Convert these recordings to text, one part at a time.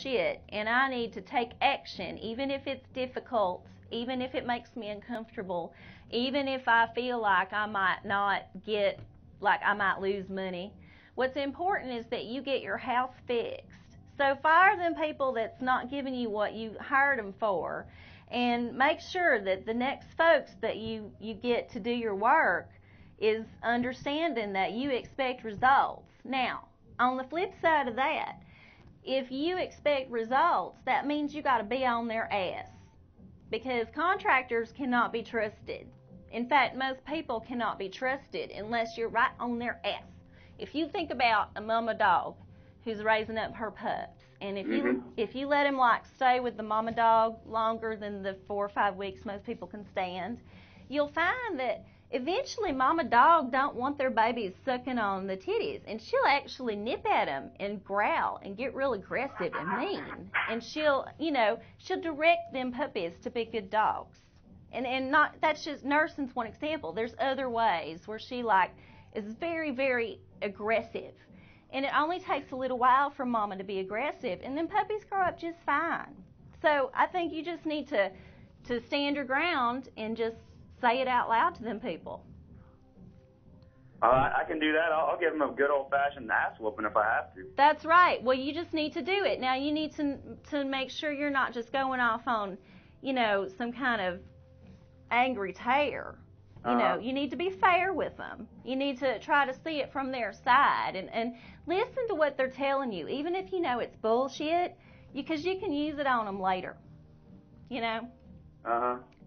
bullshit, and I need to take action, even if it's difficult, even if it makes me uncomfortable, even if I feel like I might not get, like I might lose money. What's important is that you get your house fixed. So fire them people that's not giving you what you hired them for, and make sure that the next folks that you get to do your work is understanding that you expect results. Now, on the flip side of that, if you expect results, that means you got to be on their ass, because contractors cannot be trusted. In fact, most people cannot be trusted unless you're right on their ass. If you think about a mama dog who's raising up her pups, and if you let him like stay with the mama dog longer than the 4 or 5 weeks most people can stand, you'll find that eventually mama dog don't want their babies sucking on the titties, and she'll actually nip at them and growl and get real aggressive and mean, and she'll direct them puppies to be good dogs. And not, that's just, nursing's one example. There's other ways where she like is very, very aggressive. And it only takes a little while for mama to be aggressive, and then puppies grow up just fine. So I think you just need to stand your ground and just say it out loud to them people. I can do that. I'll give them a good old-fashioned ass whooping if I have to. That's right. Well, you just need to do it. Now, you need to make sure you're not just going off on, some kind of angry tear. You need to be fair with them. You need to try to see it from their side and listen to what they're telling you, even if you know it's bullshit, because you can use it on them later.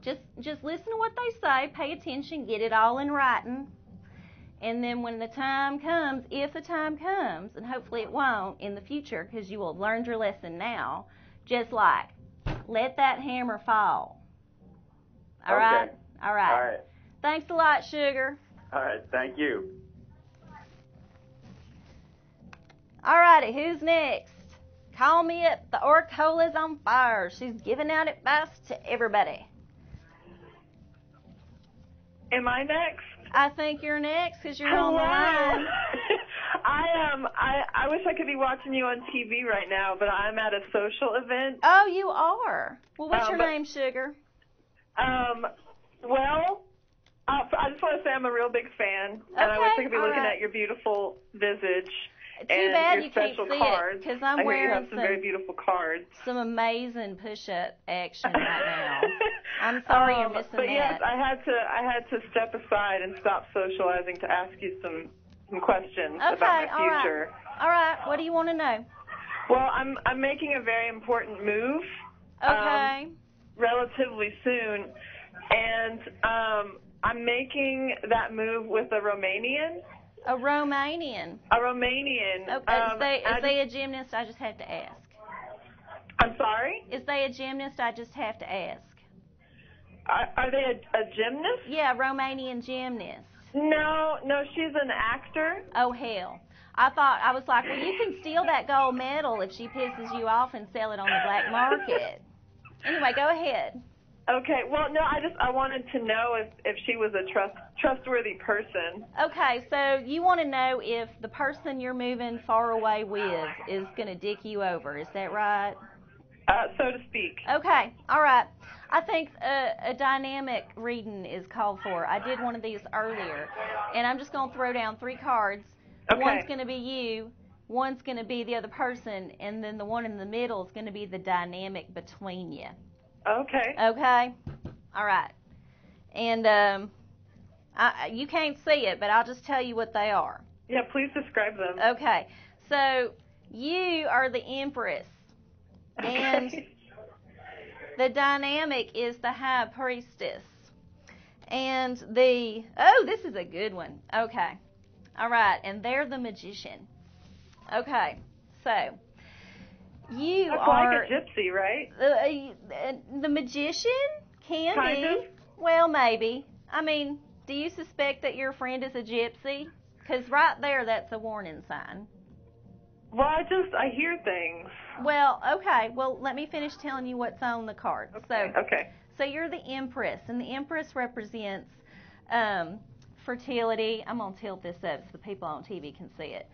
Just listen to what they say, pay attention, get it all in writing, and then when the time comes, if the time comes, and hopefully it won't in the future because you will have learned your lesson now, just like let that hammer fall. All right? All right. All right. Thanks a lot, sugar. All right, thank you. All righty, who's next? Call me up. The Oracola's on fire. She's giving out advice to everybody. Am I next? I think you're next because you're on the line. I wish I could be watching you on TV right now, but I'm at a social event. Oh, you are? Well, what's your name, sugar? Well, I just want to say I'm a real big fan, and I wish I could be looking at your beautiful visage. Too bad you can't see it, because I'm wearing you have some very beautiful cards. Some amazing push-up action right now. I'm sorry you're missing but that. Yes, I had to step aside and stop socializing to ask you some questions about my future. All right. What do you want to know? Well, I'm making a very important move. Okay. Relatively soon, and I'm making that move with a Romanian. A Romanian. A Romanian. Okay. Is they a gymnast? I just have to ask. I'm sorry? Is they a gymnast? I just have to ask. Are they a gymnast? Yeah, a Romanian gymnast. No, she's an actor. Oh, hell. I was like, well, you can steal that gold medal if she pisses you off and sell it on the black market. Anyway, go ahead. Okay, well, no, I wanted to know if she was a trustworthy person. Okay, so you want to know if the person you're moving far away with is going to dick you over, is that right? So to speak. Okay, all right. I think a dynamic reading is called for. I did one of these earlier, and I'm just going to throw down 3 cards. Okay. One's going to be you, one's going to be the other person, and then the one in the middle is going to be the dynamic between you. Okay. Okay? All right. And you can't see it, but I'll just tell you what they are. Yeah, please describe them. Okay. So you are the Empress. And the dynamic is the High Priestess. And this is a good one. Okay. All right. And they're the Magician. Okay. So you That's are like a gypsy, right? The Magician can kind be. Of? Well, maybe. I mean, do you suspect that your friend is a gypsy? Because right there, that's a warning sign. Well, I hear things. Well, okay. Well, let me finish telling you what's on the card. Okay. So you're the Empress, and the Empress represents fertility. I'm going to tilt this up so the people on TV can see it.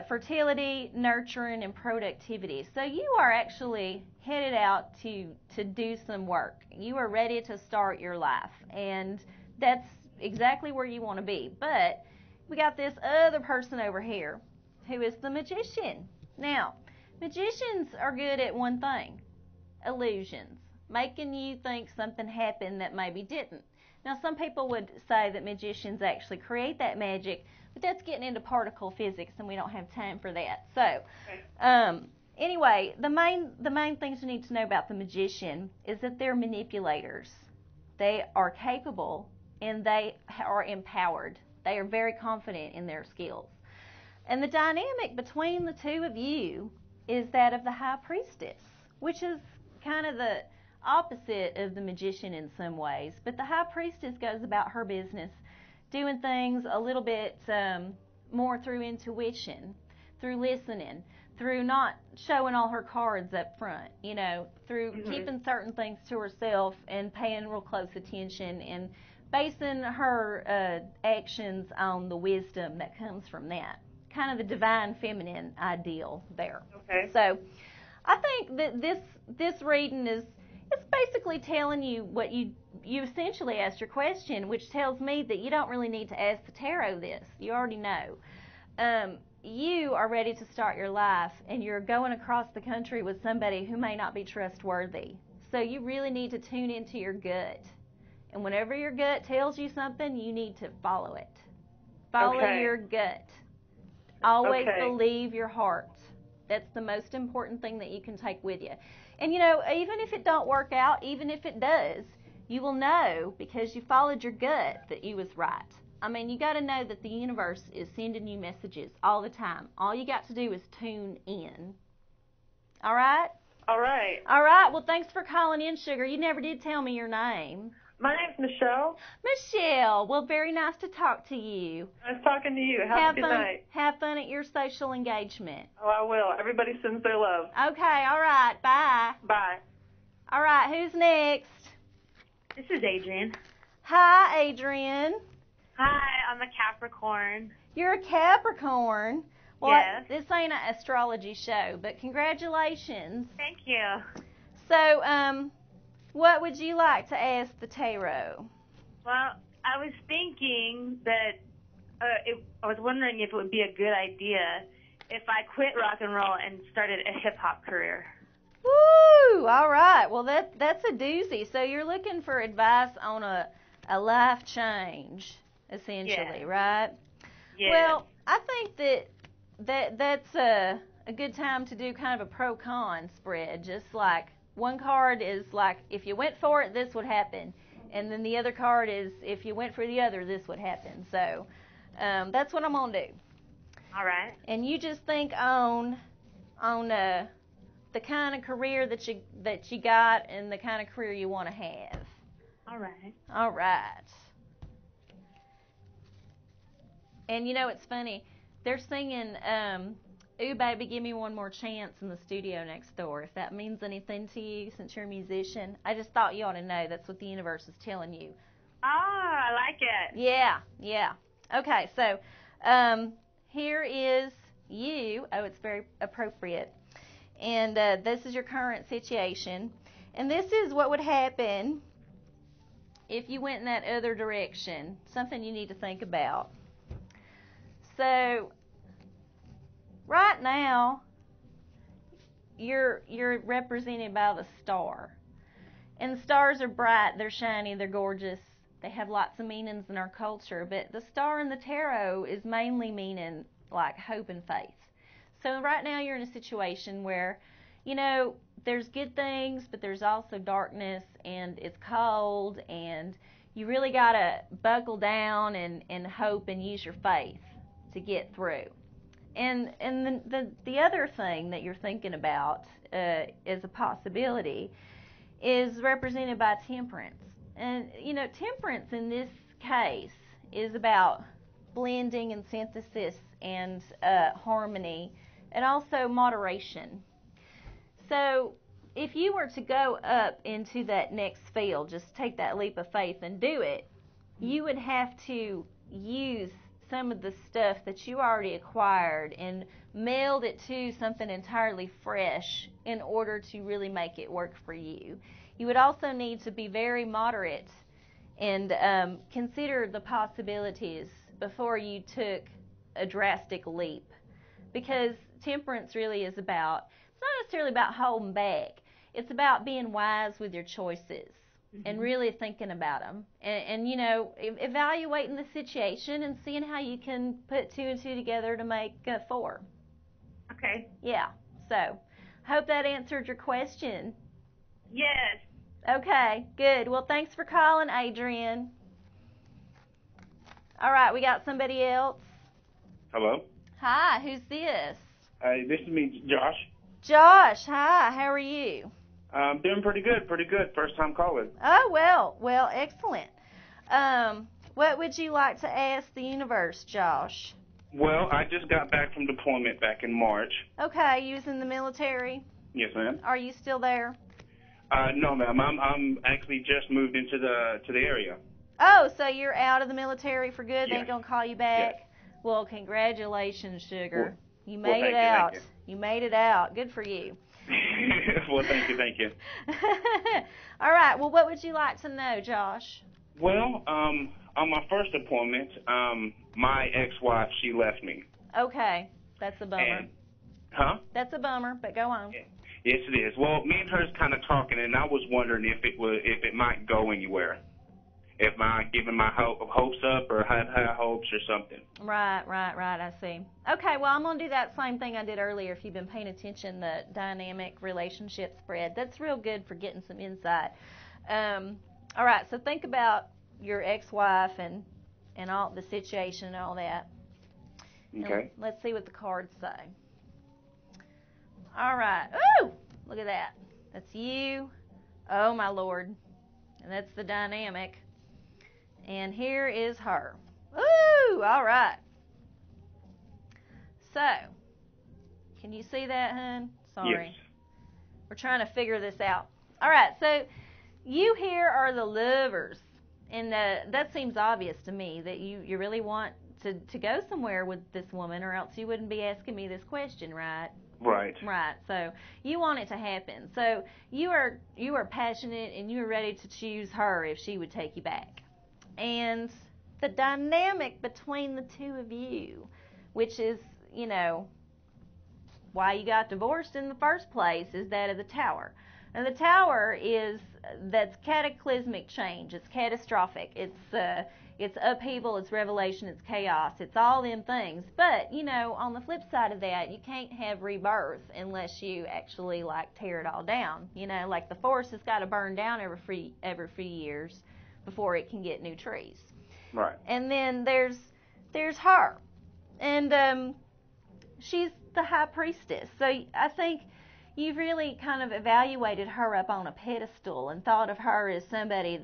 fertility, nurturing, and productivity. So you are actually headed out to do some work. You are ready to start your life, and that's exactly where you want to be. But we got this other person over here who is the magician. Now, magicians are good at one thing: illusions, making you think something happened that maybe didn't. Now, some people would say that magicians actually create that magic, but that's getting into particle physics, and we don't have time for that. So, anyway, the main things you need to know about the magician is that they're manipulators. They are capable, and they are empowered. They are very confident in their skills. And the dynamic between the two of you is that of the high priestess, which is kind of the opposite of the magician in some ways. But the high priestess goes about her business doing things a little bit more through intuition, through listening, through not showing all her cards up front, through keeping certain things to herself and paying real close attention and basing her actions on the wisdom that comes from that. Kind of the divine feminine ideal there. Okay. So I think that this reading is, it's basically telling you what you essentially asked your question, which tells me that you don't really need to ask the tarot this. You already know. You are ready to start your life, and you're going across the country with somebody who may not be trustworthy. So you really need to tune into your gut. And whenever your gut tells you something, you need to follow it. Follow your gut. Always believe your heart. That's the most important thing that you can take with you. And even if it don't work out, even if it does, you will know because you followed your gut that you was right. I mean, you got to know that the universe is sending you messages all the time. All you got to do is tune in. All right? All right. All right. Well, thanks for calling in, Sugar. You never did tell me your name. My name's Michelle. Michelle. Well, very nice to talk to you. Nice talking to you. Have a good night. Have fun at your social engagement. Oh, I will. Everybody sends their love. Okay. All right. Bye. Bye. All right. Who's next? This is Adrian. Hi, Adrian. Hi, I'm a Capricorn. You're a Capricorn. Well, yes. This ain't an astrology show, but congratulations. Thank you. So, what would you like to ask the tarot? Well, I was thinking that I was wondering if it would be a good idea if I quit rock and roll and started a hip-hop career. Woo! All right. Well, that's a doozy. So you're looking for advice on a life change, essentially, right? Yeah. Well, I think that's a good time to do kind of a pro-con spread. Just like one card is like, if you went for it, this would happen. And then the other card is, if you went for the other, this would happen. So that's what I'm going to do. All right. And you just think on the kind of career that you got and the kind of career you want to have. All right. All right. And it's funny. They're singing Ooh Baby Give Me One More Chance in the studio next door. If that means anything to you since you're a musician, I just thought you ought to know that's what the universe is telling you. Ah, I like it. Yeah. Okay, so here is you. Oh, it's very appropriate. And this is your current situation. And this is what would happen if you went in that other direction. Something you need to think about. So right now, you're represented by the star. And the stars are bright, they're shiny, they're gorgeous. They have lots of meanings in our culture. But the star in the tarot is mainly meaning like hope and faith. So right now you're in a situation where, there's good things, but there's also darkness, and it's cold, and you really got to buckle down and hope and use your faith to get through. And the other thing that you're thinking about as a possibility is represented by temperance. And, temperance in this case is about blending and synthesis and harmony, and also moderation. So if you were to go up into that next field, just take that leap of faith and do it, you would have to use some of the stuff that you already acquired and meld it to something entirely fresh in order to really make it work for you. You would also need to be very moderate and consider the possibilities before you took a drastic leap, because temperance really is about, it's not necessarily about holding back, it's about being wise with your choices and really thinking about them and you know, evaluating the situation and seeing how you can put 2 and 2 together to make 4. Okay. Yeah, so hope that answered your question. Yes. Okay, good. Well, thanks for calling, Adrian. All right, we got somebody else. Hello. Hi, who's this? This is me, Josh. Josh, hi, how are you? Doing pretty good. First time calling. Oh, well, excellent. What would you like to ask the universe, Josh? Well, I just got back from deployment back in March. Okay, you was in the military? Yes, ma'am. Are you still there? No, ma'am. I'm actually just moved into the area. Oh, so you're out of the military for good? They Yes. ain't gonna call you back? Yes. Well, congratulations, sugar. You made thank it you, out. thank You made it out. Good for you. Well, thank you. All right. Well, what would you like to know, Josh? Well, on my first deployment, my ex-wife, she left me. Okay, that's a bummer. Huh? That's a bummer, but go on. Yes, it is. Well, me and her's kind of talking, and I was wondering if it might go anywhere. If I giving my hopes up or had high hopes or something. Right, I see. Okay, well, I'm going to do that same thing I did earlier. If you've been paying attention, the dynamic relationship spread. That's real good for getting some insight. All right, so think about your ex-wife and all the situation and all that. Okay. And let's see what the cards say. All right. Ooh, look at that. That's you. Oh, my Lord. And that's the dynamic. And here is her. Ooh, all right. So, can you see that, hon? Sorry. Yes. We're trying to figure this out. All right, so you here are the lovers. And that seems obvious to me that you really want to go somewhere with this woman, or else you wouldn't be asking me this question, right? Right. Right. So you want it to happen. So you are passionate and you are ready to choose her if she would take you back. And the dynamic between the two of you, which is, you know, why you got divorced in the first place, is that of the Tower. And the Tower that's cataclysmic change. It's catastrophic. It's upheaval, it's revelation, it's chaos. It's all them things. But, you know, on the flip side of that, you can't have rebirth unless you actually, like, tear it all down. You know, like the forest has got to burn down every few years before it can get new trees. Right. And then there's her. And she's the high priestess. So I think you've really kind of evaluated her up on a pedestal and thought of her as somebody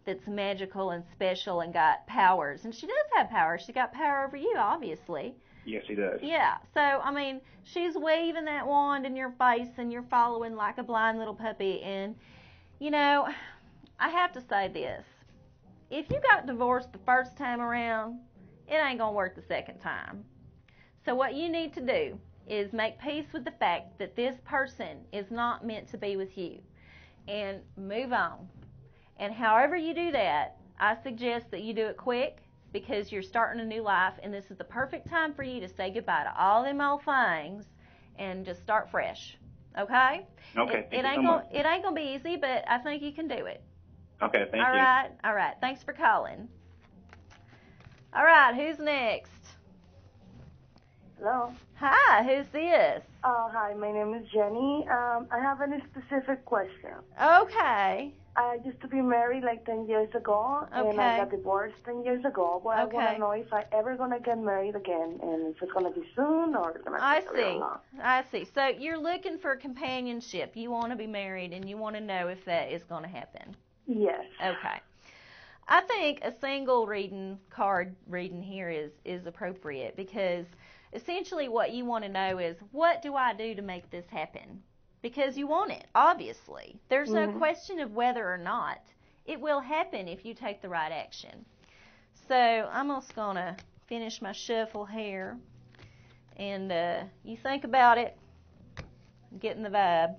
that's magical and special and got powers. And she does have powers. She got power over you, obviously. Yes, he does. Yeah. So, I mean, she's waving that wand in your face and you're following like a blind little puppy. And, you know, I have to say this. If you got divorced the first time around, it ain't going to work the second time. So what you need to do is make peace with the fact that this person is not meant to be with you and move on. And however you do that, I suggest that you do it quick because you're starting a new life and this is the perfect time for you to say goodbye to all them old things and just start fresh. Okay? Okay, It ain't gonna be easy, but I think you can do it. Okay, thank you. All right. Thanks for calling. All right, who's next? Hello. Hi, who's this? Hi, my name is Jenny. I have a specific question. Okay. I used to be married like 10 years ago, and I got divorced 10 years ago. But I want to know if I ever going to get married again, and if it's going to be soon or it's going to take a real long. I see. So you're looking for companionship. You want to be married, and you want to know if that is going to happen. Yes. Okay. I think a single card reading here is appropriate because essentially what you want to know is, what do I do to make this happen? Because you want it, obviously. There's no question of whether or not. It will happen if you take the right action. So I'm just going to finish my shuffle here. And you think about it, I'm getting the vibe.